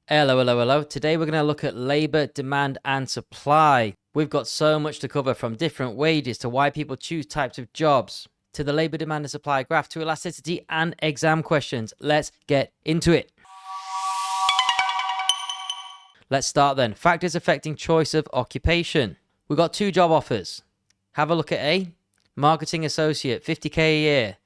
Hello, hello, hello. Today we're going to look at labour, demand and supply. We've got so much to cover, from different wages to why people choose types of jobs, to the labour, demand and supply graph, to elasticity and exam questions. Let's get into it. Let's start then. Factors affecting choice of occupation. We've got two job offers. Have a look at A. Marketing associate, 50k a year.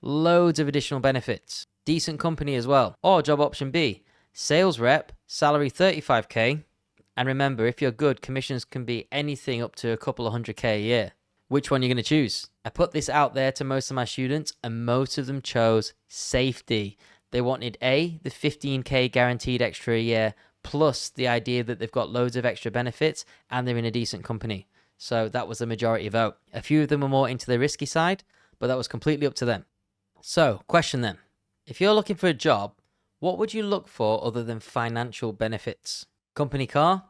Loads of additional benefits. Decent company as well. Or job option B. Sales rep, salary 35k. And remember, if you're good, commissions can be anything up to a couple of 100k a year. Which one are you going to choose? I put this out there to most of my students and most of them chose safety. They wanted A, the 15k guaranteed extra a year, plus the idea that they've got loads of extra benefits and they're in a decent company. So that was the majority vote. A few of them were more into the risky side, but that was completely up to them. So, question then. If you're looking for a job, what would you look for other than financial benefits? Company car?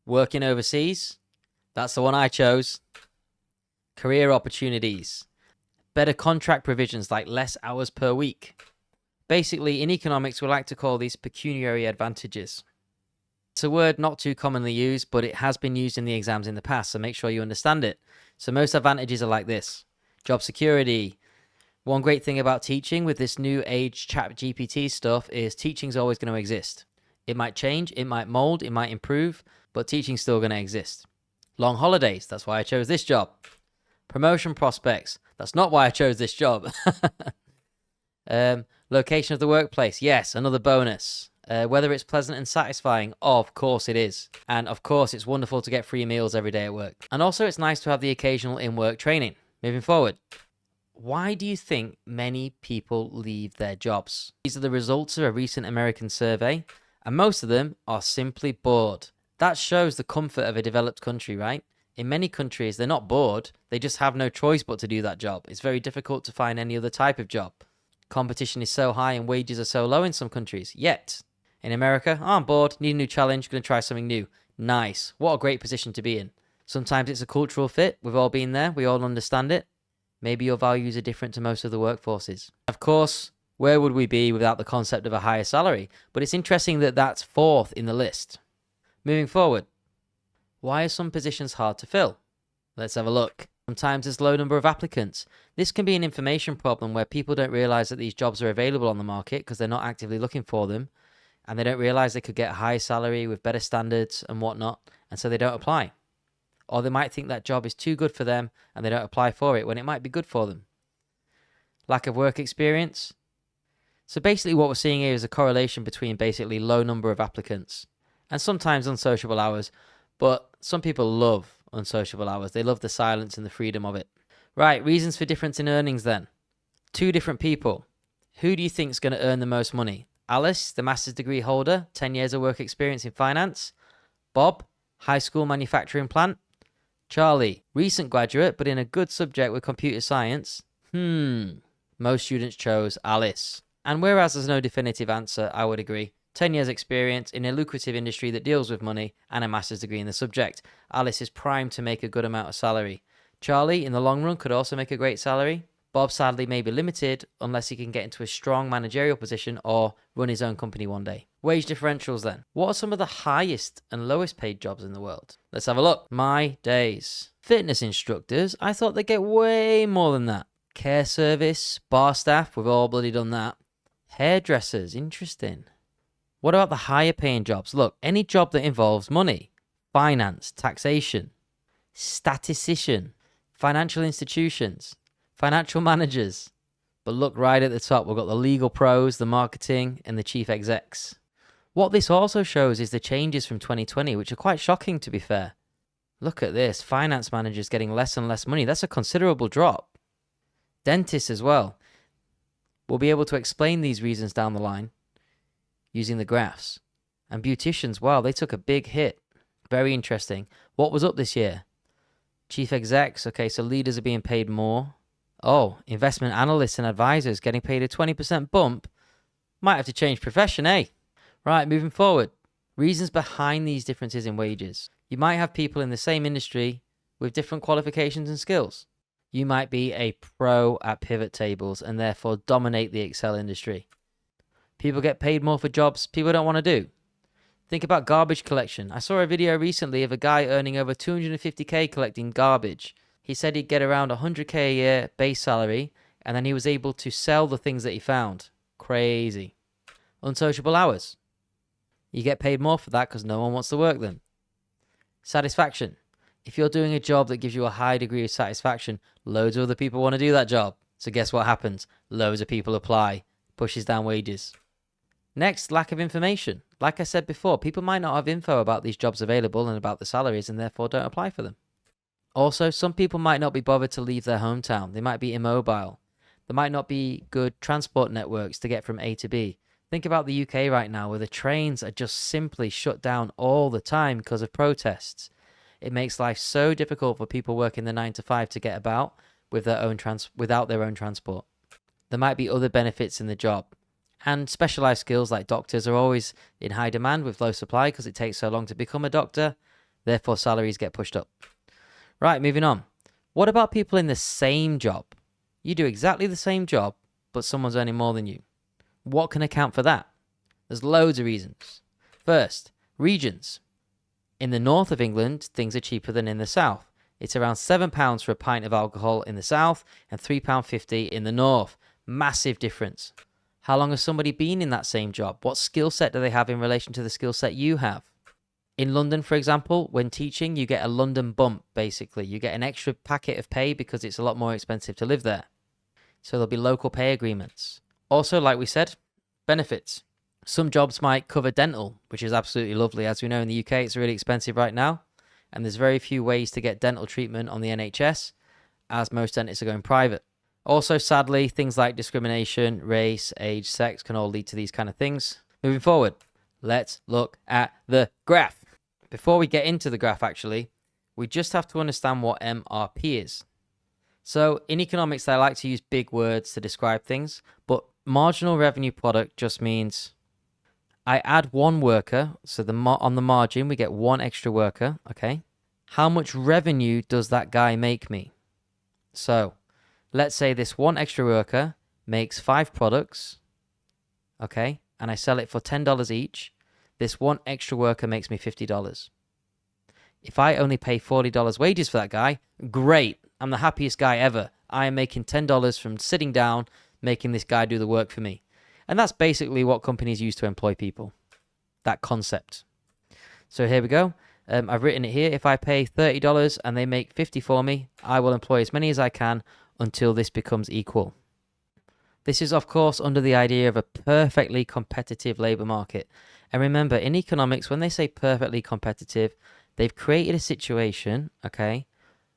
Working overseas? That's the one I chose. Career opportunities? Better contract provisions like less hours per week? Basically, in economics, we like to call these pecuniary advantages. It's a word not too commonly used, but it has been used in the exams in the past, so make sure you understand it. So most advantages are like this. Job security. One great thing about teaching with this new age chat GPT stuff is teaching's always going to exist. It might change, it might mold, it might improve, but teaching's still going to exist. Long holidays, that's why I chose this job. Promotion prospects, that's not why I chose this job. Location of the workplace, yes, another bonus. Whether it's pleasant and satisfying, of course it is. And of course it's wonderful to get free meals every day at work. And also it's nice to have the occasional in-work training. Moving forward. Why do you think many people leave their jobs? These are the results of a recent American survey, and most of them are simply bored. That shows the comfort of a developed country, right? In many countries, they're not bored, they just have no choice but to do that job. It's very difficult to find any other type of job. Competition is so high and wages are so low in some countries. Yet, in America, I'm bored, need a new challenge, going to try something new. Nice. What a great position to be in. Sometimes it's a cultural fit. We've all been there. We all understand it. Maybe your values are different to most of the workforces. Of course, where would we be without the concept of a higher salary? But it's interesting that that's fourth in the list. Moving forward, why are some positions hard to fill? Let's have a look. Sometimes there's a low number of applicants. This can be an information problem where people don't realize that these jobs are available on the market because they're not actively looking for them, and they don't realize they could get a higher salary with better standards and whatnot, and so they don't apply. Or they might think that job is too good for them and they don't apply for it when it might be good for them. Lack of work experience. So basically what we're seeing here is a correlation between basically low number of applicants and sometimes unsociable hours. But some people love unsociable hours. They love the silence and the freedom of it. Right, reasons for difference in earnings then. Two different people. Who do you think is going to earn the most money? Alice, the master's degree holder, 10 years of work experience in finance. Bob, high school manufacturing plant. Charlie, recent graduate, but in a good subject with computer science. Most students chose Alice. And whereas there's no definitive answer, I would agree. 10 years experience in a lucrative industry that deals with money and a master's degree in the subject. Alice is primed to make a good amount of salary. Charlie, in the long run, could also make a great salary. Bob, sadly, may be limited unless he can get into a strong managerial position or run his own company one day. Wage differentials then. What are some of the highest and lowest paid jobs in the world? Let's have a look. My days. Fitness instructors, I thought they'd get way more than that. Care service, bar staff, we've all bloody done that. Hairdressers, interesting. What about the higher paying jobs? Look, any job that involves money, finance, taxation, statistician, financial institutions, financial managers. But look right at the top, we've got the legal pros, the marketing, and the chief execs. What this also shows is the changes from 2020, which are quite shocking to be fair. Look at this, finance managers getting less and less money. That's a considerable drop. Dentists as well. We'll be able to explain these reasons down the line using the graphs. And beauticians, wow, they took a big hit. Very interesting. What was up this year? Chief execs, okay, so leaders are being paid more. Oh, investment analysts and advisors getting paid a 20% bump. Might have to change profession, eh? Right, moving forward. Reasons behind these differences in wages. You might have people in the same industry with different qualifications and skills. You might be a pro at pivot tables and therefore dominate the Excel industry. People get paid more for jobs people don't want to do. Think about garbage collection. I saw a video recently of a guy earning over 250k collecting garbage. He said he'd get around 100k a year base salary, and then he was able to sell the things that he found. Crazy. Unsociable hours. You get paid more for that because no one wants to work them. Satisfaction. If you're doing a job that gives you a high degree of satisfaction, loads of other people want to do that job. So guess what happens? Loads of people apply. Pushes down wages. Next, lack of information. Like I said before, people might not have info about these jobs available and about the salaries and therefore don't apply for them. Also, some people might not be bothered to leave their hometown. They might be immobile. There might not be good transport networks to get from A to B. Think about the UK right now, where the trains are just simply shut down all the time because of protests. It makes life so difficult for people working the 9 to 5 to get about with without their own transport. There might be other benefits in the job. And specialized skills like doctors are always in high demand with low supply because it takes so long to become a doctor. Therefore, salaries get pushed up. Right, moving on. What about people in the same job? You do exactly the same job, but someone's earning more than you. What can account for that? There's loads of reasons. First, regions. In the north of England, things are cheaper than in the south. It's around £7 for a pint of alcohol in the south and £3.50 in the north. Massive difference. How long has somebody been in that same job? What skill set do they have in relation to the skill set you have? In London, for example, when teaching, you get a London bump, basically. You get an extra packet of pay because it's a lot more expensive to live there. So there'll be local pay agreements. Also, like we said, benefits. Some jobs might cover dental, which is absolutely lovely. As we know, in the UK, it's really expensive right now. And there's very few ways to get dental treatment on the NHS, as most dentists are going private. Also, sadly, things like discrimination, race, age, sex can all lead to these kind of things. Moving forward, let's look at the graph. Before we get into the graph, actually, we just have to understand what MRP is. So in economics, they like to use big words to describe things, but marginal revenue product just means I add one worker, so on the margin, we get one extra worker, okay? How much revenue does that guy make me? So let's say this one extra worker makes 5 products, okay, and I sell it for $10 each. This one extra worker makes me $50. If I only pay $40 wages for that guy, great. I'm the happiest guy ever. I am making $10 from sitting down, making this guy do the work for me. And that's basically what companies use to employ people. That concept. So here we go. I've written it here. If I pay $30 and they make $50 for me, I will employ as many as I can until this becomes equal. This is, of course, under the idea of a perfectly competitive labour market. And remember, in economics, when they say perfectly competitive, they've created a situation, okay,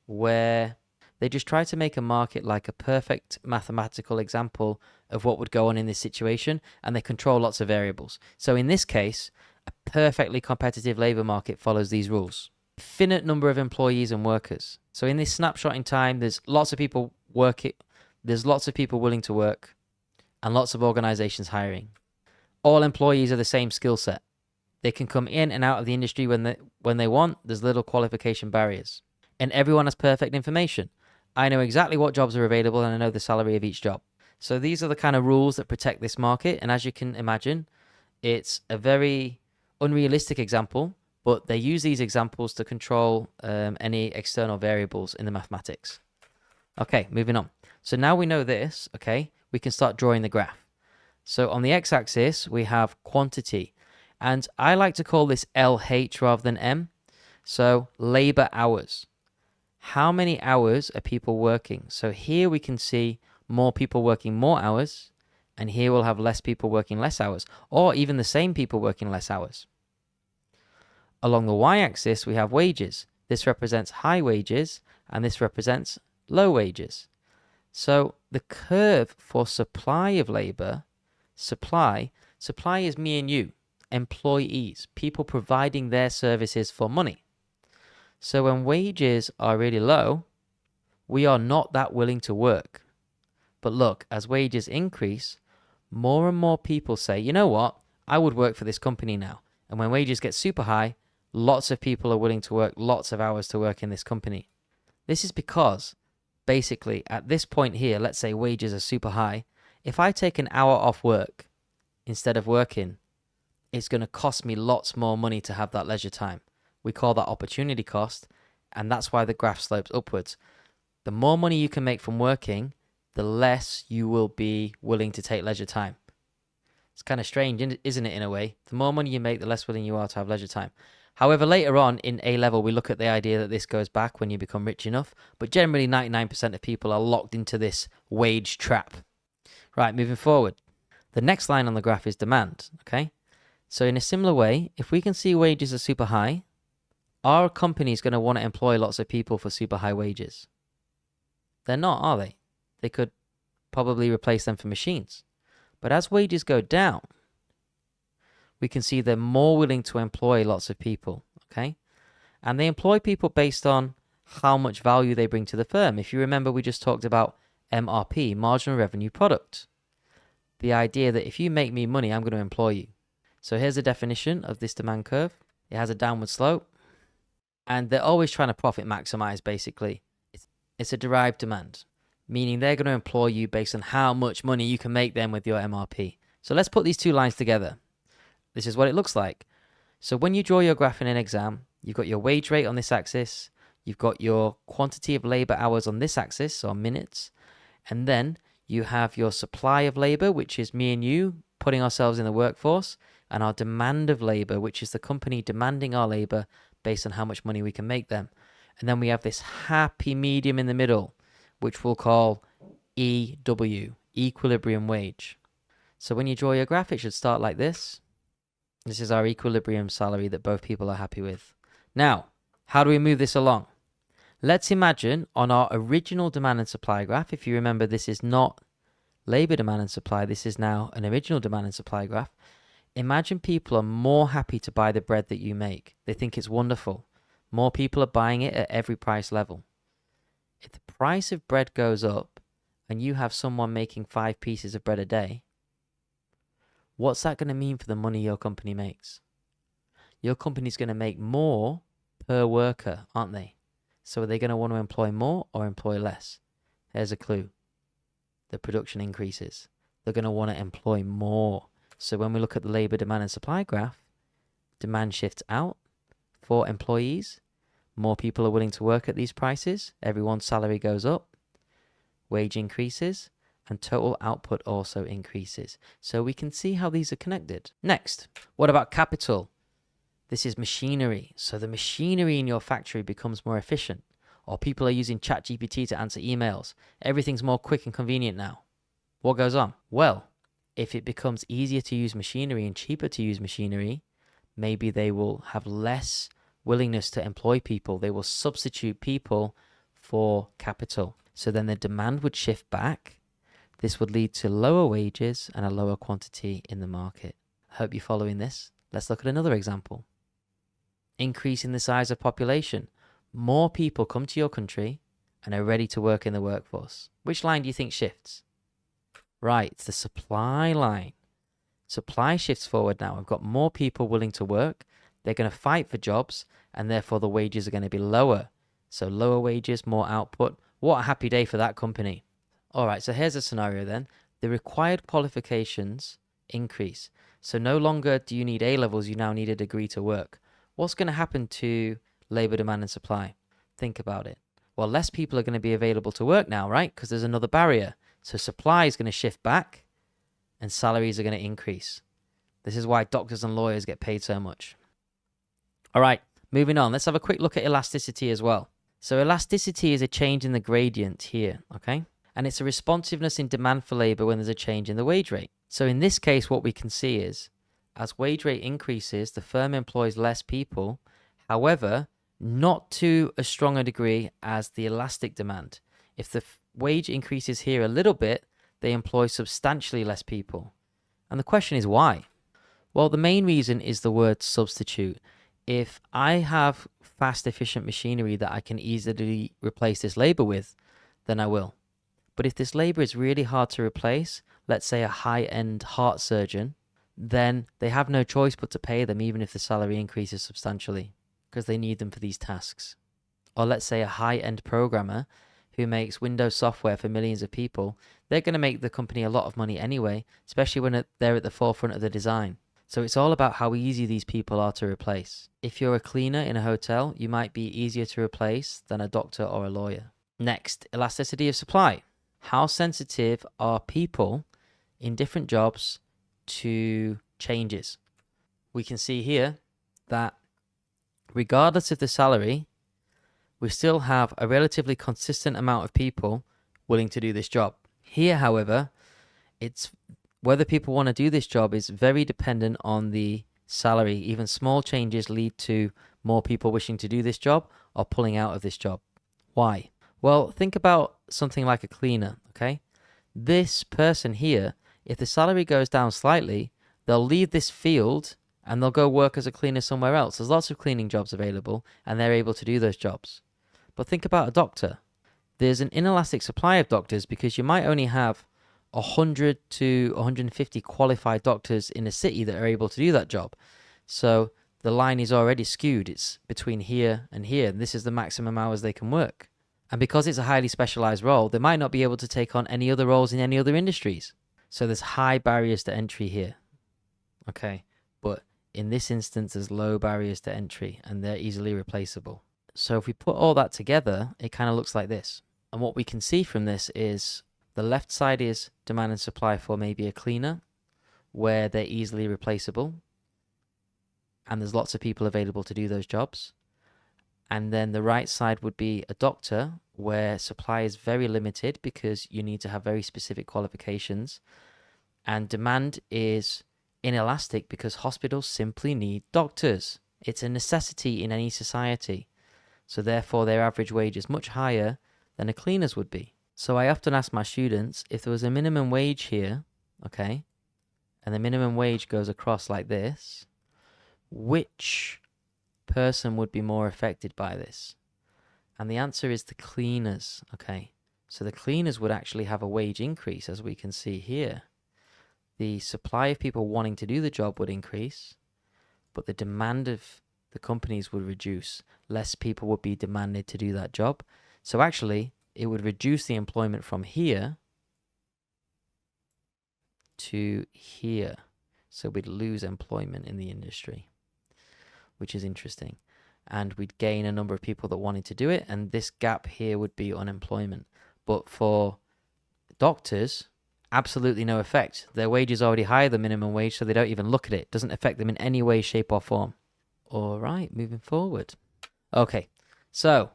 where they just try to make a market like a perfect mathematical example of what would go on in this situation, and they control lots of variables. So in this case, a perfectly competitive labour market follows these rules. Finite number of employees and workers. So in this snapshot in time, there's lots of people there's lots of people willing to work, and lots of organizations hiring. All employees are the same skill set. They can come in and out of the industry when they want. There's little qualification barriers. And everyone has perfect information. I know exactly what jobs are available and I know the salary of each job. So these are the kind of rules that protect this market. And as you can imagine, it's a very unrealistic example, but they use these examples to control any external variables in the mathematics. Okay, moving on. So now we know this, okay, we can start drawing the graph. So on the x-axis, we have quantity. And I like to call this LH rather than M. So labor hours. How many hours are people working? So here we can see more people working more hours, and here we'll have less people working less hours, or even the same people working less hours. Along the y-axis, we have wages. This represents high wages, and this represents low wages. So the curve for supply of labor, supply is me and you, employees, people providing their services for money. So when wages are really low, we are not that willing to work. But look, as wages increase, more and more people say, you know what, I would work for this company now. And when wages get super high, lots of people are willing to work lots of hours to work in this company. This is because, basically, at this point here, let's say wages are super high. If I take an hour off work, instead of working, it's going to cost me lots more money to have that leisure time. We call that opportunity cost, and that's why the graph slopes upwards. The more money you can make from working, the less you will be willing to take leisure time. It's kind of strange, isn't it, in a way? The more money you make, the less willing you are to have leisure time. However, later on in A level, we look at the idea that this goes back when you become rich enough, but generally 99% of people are locked into this wage trap. Right, moving forward. The next line on the graph is demand, okay? So in a similar way, if we can see wages are super high, our company is going to want to employ lots of people for super high wages. They're not, are they? They could probably replace them for machines. But as wages go down, we can see they're more willing to employ lots of people, okay? And they employ people based on how much value they bring to the firm. If you remember, we just talked about MRP, marginal revenue product. The idea that if you make me money, I'm going to employ you. So here's a definition of this demand curve. It has a downward slope. And they're always trying to profit maximize, basically. It's a derived demand, meaning they're going to employ you based on how much money you can make them with your MRP. So let's put these two lines together. This is what it looks like. So when you draw your graph in an exam, you've got your wage rate on this axis, you've got your quantity of labor hours on this axis, or minutes, and then you have your supply of labor, which is me and you putting ourselves in the workforce, and our demand of labor, which is the company demanding our labor based on how much money we can make them. And then we have this happy medium in the middle, which we'll call EW, equilibrium wage. So when you draw your graph, it should start like this. This is our equilibrium salary that both people are happy with. Now, how do we move this along? Let's imagine on our original demand and supply graph, if you remember, this is not labor demand and supply, this is now an original demand and supply graph. Imagine people are more happy to buy the bread that you make. They think it's wonderful. More people are buying it at every price level. If the price of bread goes up and you have someone making 5 pieces of bread a day, what's that going to mean for the money your company makes? Your company's going to make more per worker, aren't they? So are they going to want to employ more or employ less? Here's a clue. The production increases. They're going to want to employ more. So when we look at the labor demand and supply graph, demand shifts out for employees. More people are willing to work at these prices. Everyone's salary goes up. Wage increases. And total output also increases. So we can see how these are connected. Next, what about capital? This is machinery. So the machinery in your factory becomes more efficient. Or people are using ChatGPT to answer emails. Everything's more quick and convenient now. What goes on? Well, if it becomes easier to use machinery and cheaper to use machinery, maybe they will have less willingness to employ people. They will substitute people for capital. So then the demand would shift back. This would lead to lower wages and a lower quantity in the market. I hope you're following this. Let's look at another example. Increase in the size of population. More people come to your country and are ready to work in the workforce. Which line do you think shifts? Right, it's the supply line. Supply shifts forward now. We've got more people willing to work. They're going to fight for jobs, and therefore the wages are going to be lower. So lower wages, more output. What a happy day for that company. All right, so here's a scenario then. The required qualifications increase. So no longer do you need A levels, you now need a degree to work. What's going to happen to labor demand and supply? Think about it. Well, less people are going to be available to work now, right? Because there's another barrier. So supply is going to shift back and salaries are going to increase. This is why doctors and lawyers get paid so much. All right, moving on. Let's have a quick look at elasticity as well. So elasticity is a change in the gradient here, okay? And it's a responsiveness in demand for labor when there's a change in the wage rate. So in this case, what we can see is as wage rate increases, the firm employs less people. However, not to a stronger degree as the elastic demand. If the wage increases here a little bit, they employ substantially less people. And the question is why? Well, the main reason is the word substitute. If I have fast, efficient machinery that I can easily replace this labor with, then I will. But if this labor is really hard to replace, let's say a high-end heart surgeon, then they have no choice but to pay them even if the salary increases substantially because they need them for these tasks. Or let's say a high-end programmer who makes Windows software for millions of people, they're going to make the company a lot of money anyway, especially when they're at the forefront of the design. So it's all about how easy these people are to replace. If you're a cleaner in a hotel, you might be easier to replace than a doctor or a lawyer. Next, elasticity of supply. How sensitive are people in different jobs to changes? We can see here that regardless of the salary, we still have a relatively consistent amount of people willing to do this job. Here, however, it's whether people want to do this job is very dependent on the salary. Even small changes lead to more people wishing to do this job or pulling out of this job. Why? Well, think about something like a cleaner, okay? This person here, if the salary goes down slightly, they'll leave this field and they'll go work as a cleaner somewhere else. There's lots of cleaning jobs available and they're able to do those jobs. But think about a doctor. There's an inelastic supply of doctors because you might only have 100 to 150 qualified doctors in a city that are able to do that job. So the line is already skewed. It's between here and here. And this is the maximum hours they can work. And because it's a highly specialized role, they might not be able to take on any other roles in any other industries. So there's high barriers to entry here. Okay. But in this instance, there's low barriers to entry and they're easily replaceable. So if we put all that together, it kind of looks like this. And what we can see from this is the left side is demand and supply for maybe a cleaner, where they're easily replaceable. And there's lots of people available to do those jobs. And then the right side would be a doctor, where supply is very limited because you need to have very specific qualifications. And demand is inelastic because hospitals simply need doctors. It's a necessity in any society. So therefore their average wage is much higher than a cleaner's would be. So I often ask my students, if there was a minimum wage here, okay, and the minimum wage goes across like this, which person would be more affected by this? And the answer is the cleaners, okay? So the cleaners would actually have a wage increase, as we can see here. The supply of people wanting to do the job would increase, but the demand of the companies would reduce. Less people would be demanded to do that job. So actually, it would reduce the employment from here to here. So we'd lose employment in the industry, which is interesting. And we'd gain a number of people that wanted to do it, and this gap here would be unemployment. But for doctors, absolutely no effect. Their wage is already higher than minimum wage, so they don't even look at it. It doesn't affect them in any way, shape, or form. All right, moving forward. Okay, so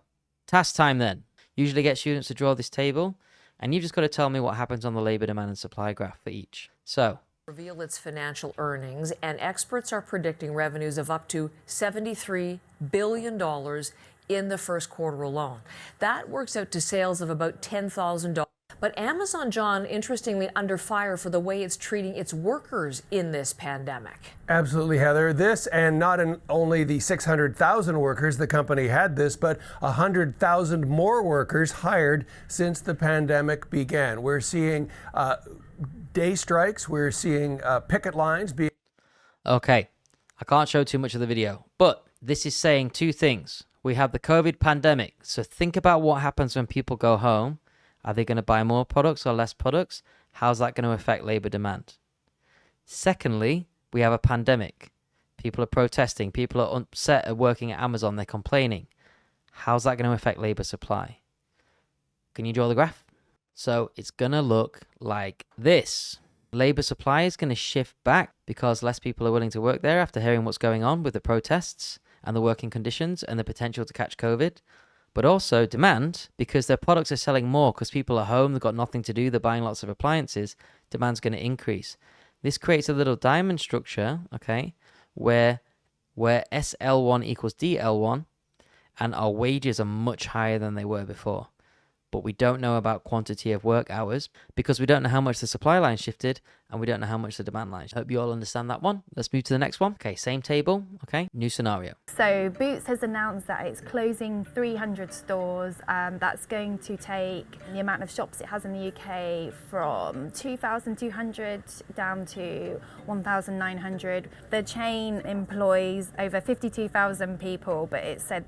task time then. Usually get students to draw this table, and you've just got to tell me what happens on the labor demand and supply graph for each. So, reveal its financial earnings, and experts are predicting revenues of up to $73 billion in the first quarter alone. That works out to sales of about $10,000. But Amazon, John, interestingly under fire for the way it's treating its workers in this pandemic. Absolutely, Heather. This, and not only the 600,000 workers the company had this, but 100,000 more workers hired since the pandemic began. We're seeing day strikes. We're seeing picket lines being... Okay, I can't show too much of the video, but this is saying two things. We have the COVID pandemic, so think about what happens when people go home. Are they going to buy more products or less products? How's that going to affect labor demand? Secondly, we have a pandemic. People are protesting. People are upset at working at Amazon. They're complaining. How's that going to affect labor supply? Can you draw the graph? So it's going to look like this. Labor supply is going to shift back because less people are willing to work there after hearing what's going on with the protests and the working conditions and the potential to catch COVID. But also demand, because their products are selling more because people are home, they've got nothing to do, they're buying lots of appliances, demand's going to increase. This creates a little diamond structure, okay, where SL1 equals DL1, and our wages are much higher than they were before. But we don't know about quantity of work hours because we don't know how much the supply line shifted and we don't know how much the demand line. I hope you all understand that one. Let's move to the next one. Okay, same table. Okay, new scenario. So Boots has announced that it's closing 300 stores. That's going to take the amount of shops it has in the UK from 2,200 down to 1,900. The chain employs over 52,000 people, but it said...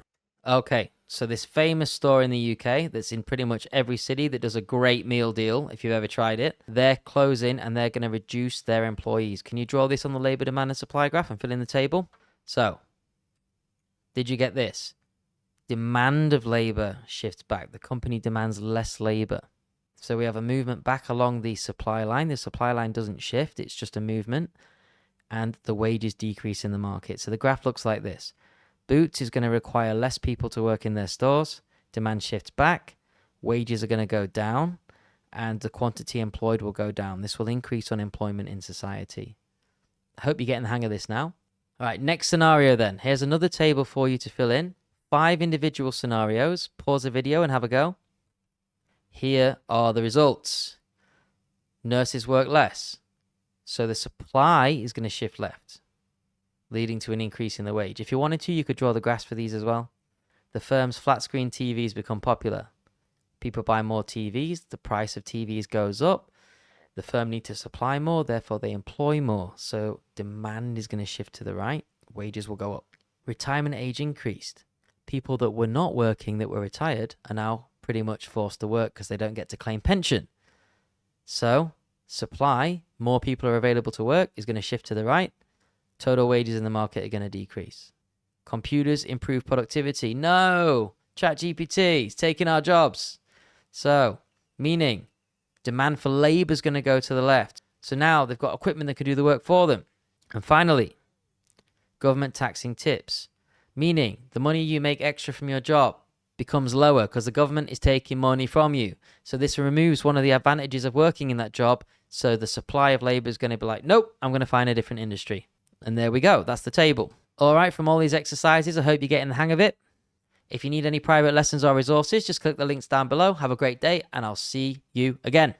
Okay, So this famous store in the UK that's in pretty much every city that does a great meal deal, if you've ever tried it, they're closing and they're going to reduce their employees. Can you draw this on the labour demand and supply graph and fill in the table? So, did you get this? Demand of labour shifts back. The company demands less labour. So we have a movement back along the supply line. The supply line doesn't shift, it's just a movement. And the wages decrease in the market. So the graph looks like this. Boots is going to require less people to work in their stores. Demand shifts back. Wages are going to go down. And the quantity employed will go down. This will increase unemployment in society. I hope you're getting the hang of this now. All right, next scenario then. Here's another table for you to fill in. 5 individual scenarios. Pause the video and have a go. Here are the results. Nurses work less. So the supply is going to shift left, leading to an increase in the wage. If you wanted to, you could draw the graphs for these as well. The firm's flat screen TVs become popular. People buy more TVs, the price of TVs goes up. The firm needs to supply more, therefore they employ more. So demand is going to shift to the right, wages will go up. Retirement age increased. People that were not working, that were retired, are now pretty much forced to work because they don't get to claim pension. So supply, more people are available to work, is going to shift to the right. Total wages in the market are going to decrease. Computers improve productivity. No! ChatGPT is taking our jobs. So, meaning demand for labour is going to go to the left. So now they've got equipment that can do the work for them. And finally, government taxing tips. Meaning the money you make extra from your job becomes lower because the government is taking money from you. So this removes one of the advantages of working in that job. So the supply of labour is going to be like, nope, I'm going to find a different industry. And there we go. That's the table. All right, from all these exercises, I hope you're getting the hang of it. If you need any private lessons or resources, just click the links down below. Have a great day, and I'll see you again.